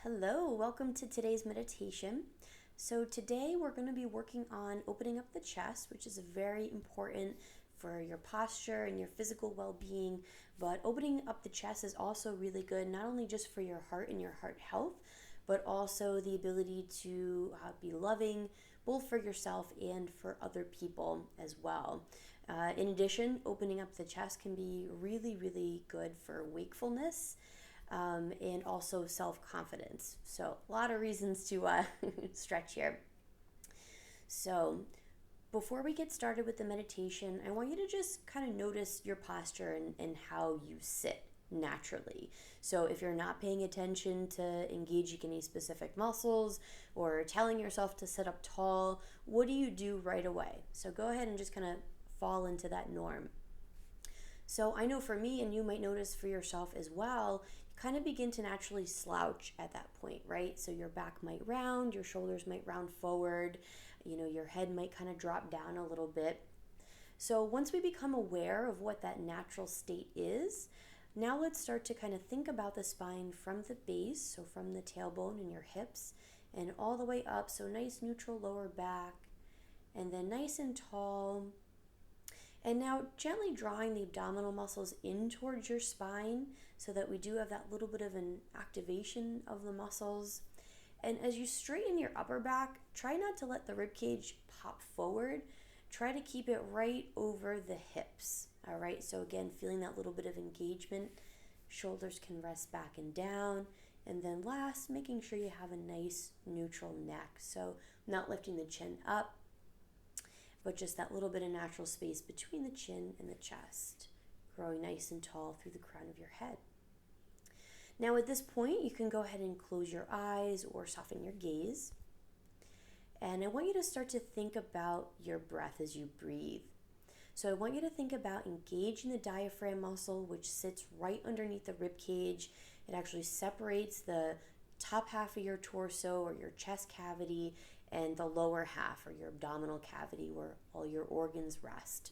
Hello, welcome to today's meditation. So, today we're going to be working on opening up the chest, which is very important for your posture and your physical well being. But opening up the chest is also really good, not only just for your heart and your heart health, but also the ability to be loving both for yourself and for other people as well. In addition, opening up the chest can be really, really good for wakefulness and also self-confidence. So a lot of reasons to stretch here. So before we get started with the meditation, I want you to just kind of notice your posture and how you sit naturally. So if you're not paying attention to engaging any specific muscles or telling yourself to sit up tall, what do you do right away? So go ahead and just kind of fall into that norm. So I know for me, and you might notice for yourself as well, you kind of begin to naturally slouch at that point, right? So your back might round, your shoulders might round forward, your head might kind of drop down a little bit. So once we become aware of what that natural state is, now let's start to kind of think about the spine from the base, so from the tailbone and your hips, and all the way up. So nice neutral lower back, and then nice and tall. And now gently drawing the abdominal muscles in towards your spine so that we do have that little bit of an activation of the muscles. And as you straighten your upper back, try not to let the rib cage pop forward. Try to keep it right over the hips. All right, so again, feeling that little bit of engagement. Shoulders can rest back and down. And then last, making sure you have a nice neutral neck. So not lifting the chin up, but just that little bit of natural space between the chin and the chest, growing nice and tall through the crown of your head. Now at this point, you can go ahead and close your eyes or soften your gaze. And I want you to start to think about your breath as you breathe. So I want you to think about engaging the diaphragm muscle, which sits right underneath the rib cage. It actually separates the top half of your torso or your chest cavity and the lower half or your abdominal cavity where all your organs rest.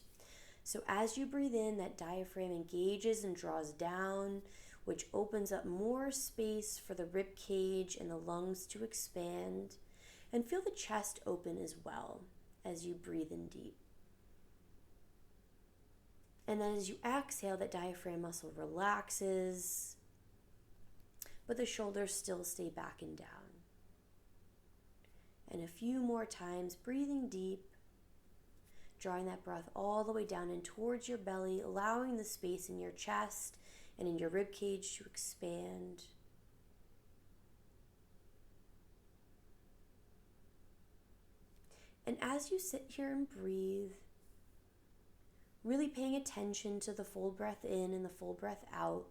So as you breathe in, that diaphragm engages and draws down, which opens up more space for the rib cage and the lungs to expand. And feel the chest open as well as you breathe in deep. And then as you exhale, that diaphragm muscle relaxes, but the shoulders still stay back and down. And a few more times, breathing deep, drawing that breath all the way down and towards your belly, allowing the space in your chest and in your rib cage to expand. And as you sit here and breathe, really paying attention to the full breath in and the full breath out.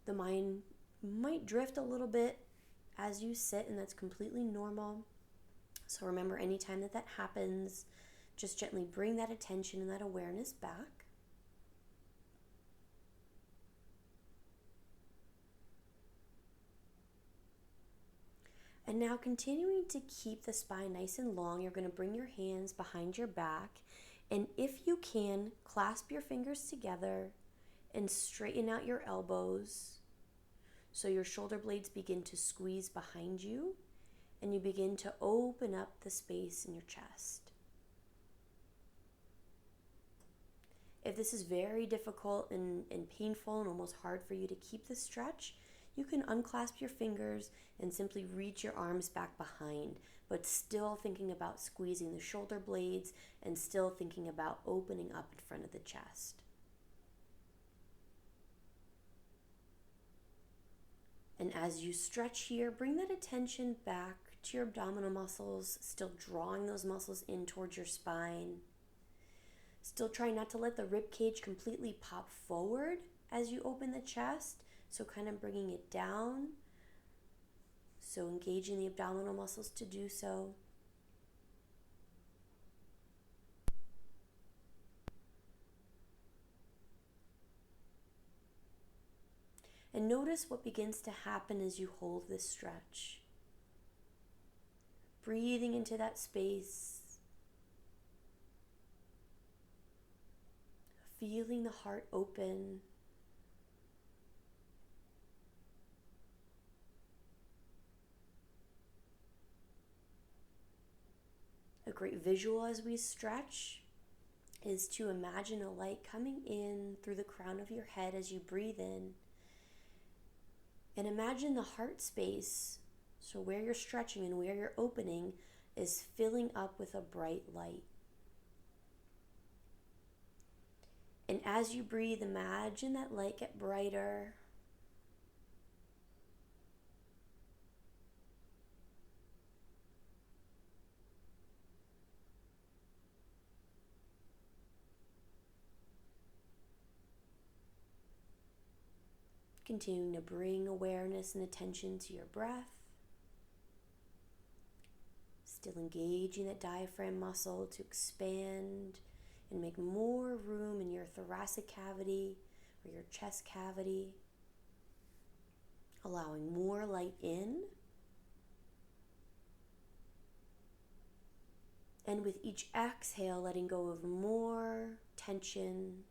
The mind might drift a little bit as you sit, and that's completely normal. So remember, anytime that happens, just gently bring that attention and that awareness back. And now continuing to keep the spine nice and long, you're going to bring your hands behind your back. And if you can, clasp your fingers together and straighten out your elbows. So your shoulder blades begin to squeeze behind you and you begin to open up the space in your chest. If this is very difficult and painful and almost hard for you to keep the stretch, you can unclasp your fingers and simply reach your arms back behind, but still thinking about squeezing the shoulder blades and still thinking about opening up in front of the chest. And as you stretch here, bring that attention back to your abdominal muscles, still drawing those muscles in towards your spine. Still trying not to let the rib cage completely pop forward as you open the chest, so kind of bringing it down. So engaging the abdominal muscles to do so. And notice what begins to happen as you hold this stretch. Breathing into that space. feeling the heart open. A great visual as we stretch is to imagine a light coming in through the crown of your head as you breathe in. And imagine the heart space, so where you're stretching and where you're opening, is filling up with a bright light. And as you breathe, imagine that light get brighter. Continuing to bring awareness and attention to your breath. Still engaging that diaphragm muscle to expand and make more room in your thoracic cavity or your chest cavity. Allowing more light in. And with each exhale, letting go of more tension,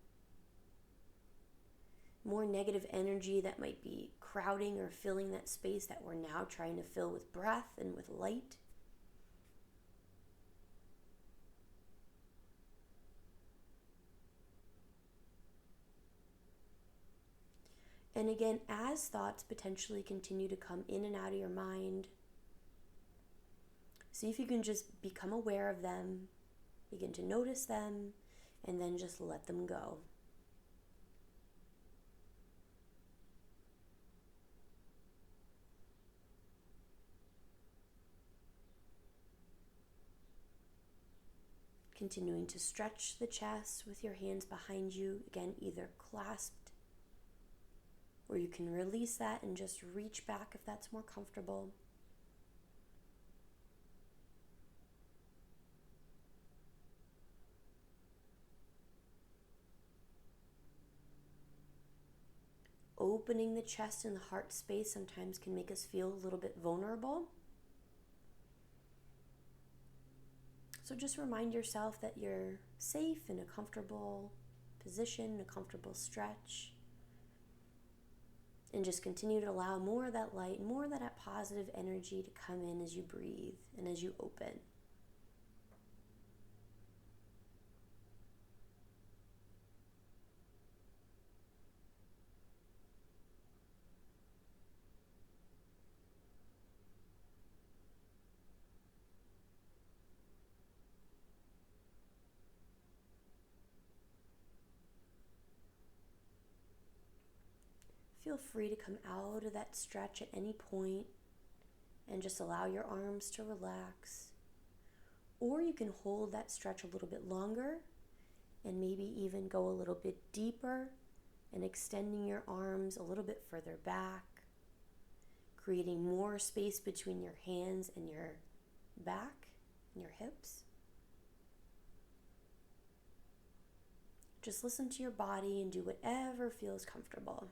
more negative energy that might be crowding or filling that space that we're now trying to fill with breath and with light. And again, as thoughts potentially continue to come in and out of your mind, see if you can just become aware of them, begin to notice them, and then just let them go. Continuing to stretch the chest with your hands behind you, again, either clasped, or you can release that and just reach back if that's more comfortable. Opening the chest and the heart space sometimes can make us feel a little bit vulnerable. So just remind yourself that you're safe in a comfortable position, a comfortable stretch. And just continue to allow more of that light, more of that positive energy to come in as you breathe and as you open. Feel free to come out of that stretch at any point and just allow your arms to relax. Or you can hold that stretch a little bit longer and maybe even go a little bit deeper and extending your arms a little bit further back, creating more space between your hands and your back and your hips. Just listen to your body and do whatever feels comfortable.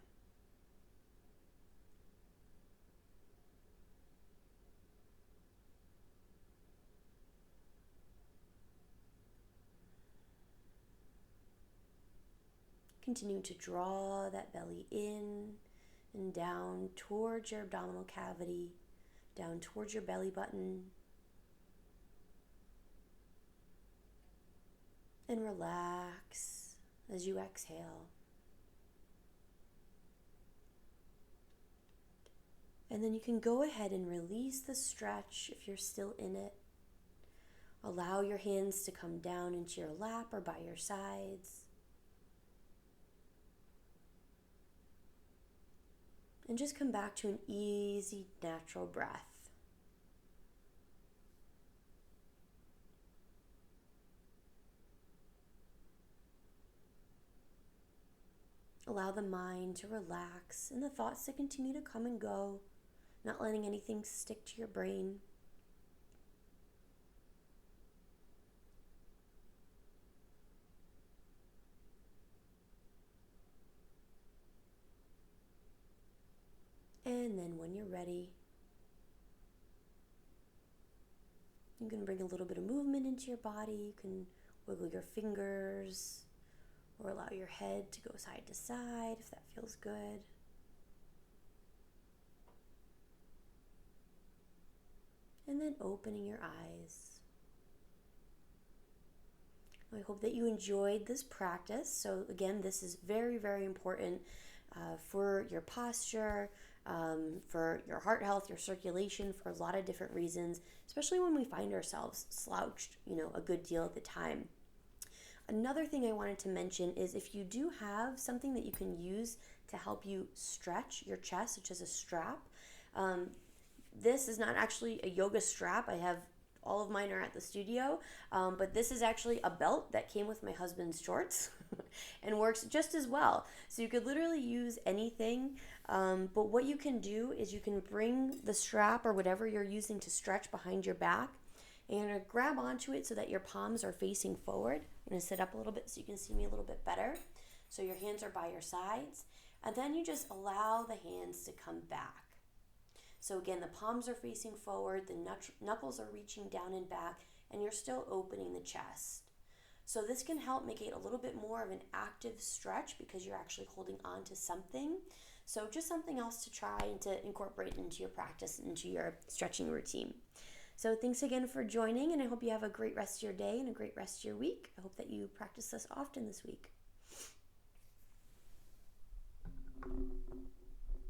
Continuing to draw that belly in and down towards your abdominal cavity, down towards your belly button. And relax as you exhale. And then you can go ahead and release the stretch if you're still in it. Allow your hands to come down into your lap or by your sides. And just come back to an easy, natural breath. Allow the mind to relax and the thoughts to continue to come and go, not letting anything stick to your brain. And then when you're ready, you can bring a little bit of movement into your body. You can wiggle your fingers or allow allow your head to go side to side if that feels good. And then opening your eyes. I hope that you enjoyed this practice. So again, this is very, very important for your posture, for your heart health, your circulation, for a lot of different reasons, especially when we find ourselves slouched, a good deal at the time. Another thing I wanted to mention is if you do have something that you can use to help you stretch your chest, such as a strap. This is not actually a yoga strap. All of mine are at the studio, but this is actually a belt that came with my husband's shorts and works just as well. So you could literally use anything, but what you can do is you can bring the strap or whatever you're using to stretch behind your back, and you're going to grab onto it so that your palms are facing forward. I'm going to sit up a little bit so you can see me a little bit better. So your hands are by your sides, and then you just allow the hands to come back. So again, the palms are facing forward, the knuckles are reaching down and back, and you're still opening the chest. So this can help make it a little bit more of an active stretch because you're actually holding on to something. So just something else to try and to incorporate into your practice, into your stretching routine. So thanks again for joining, and I hope you have a great rest of your day and a great rest of your week. I hope that you practice this often this week.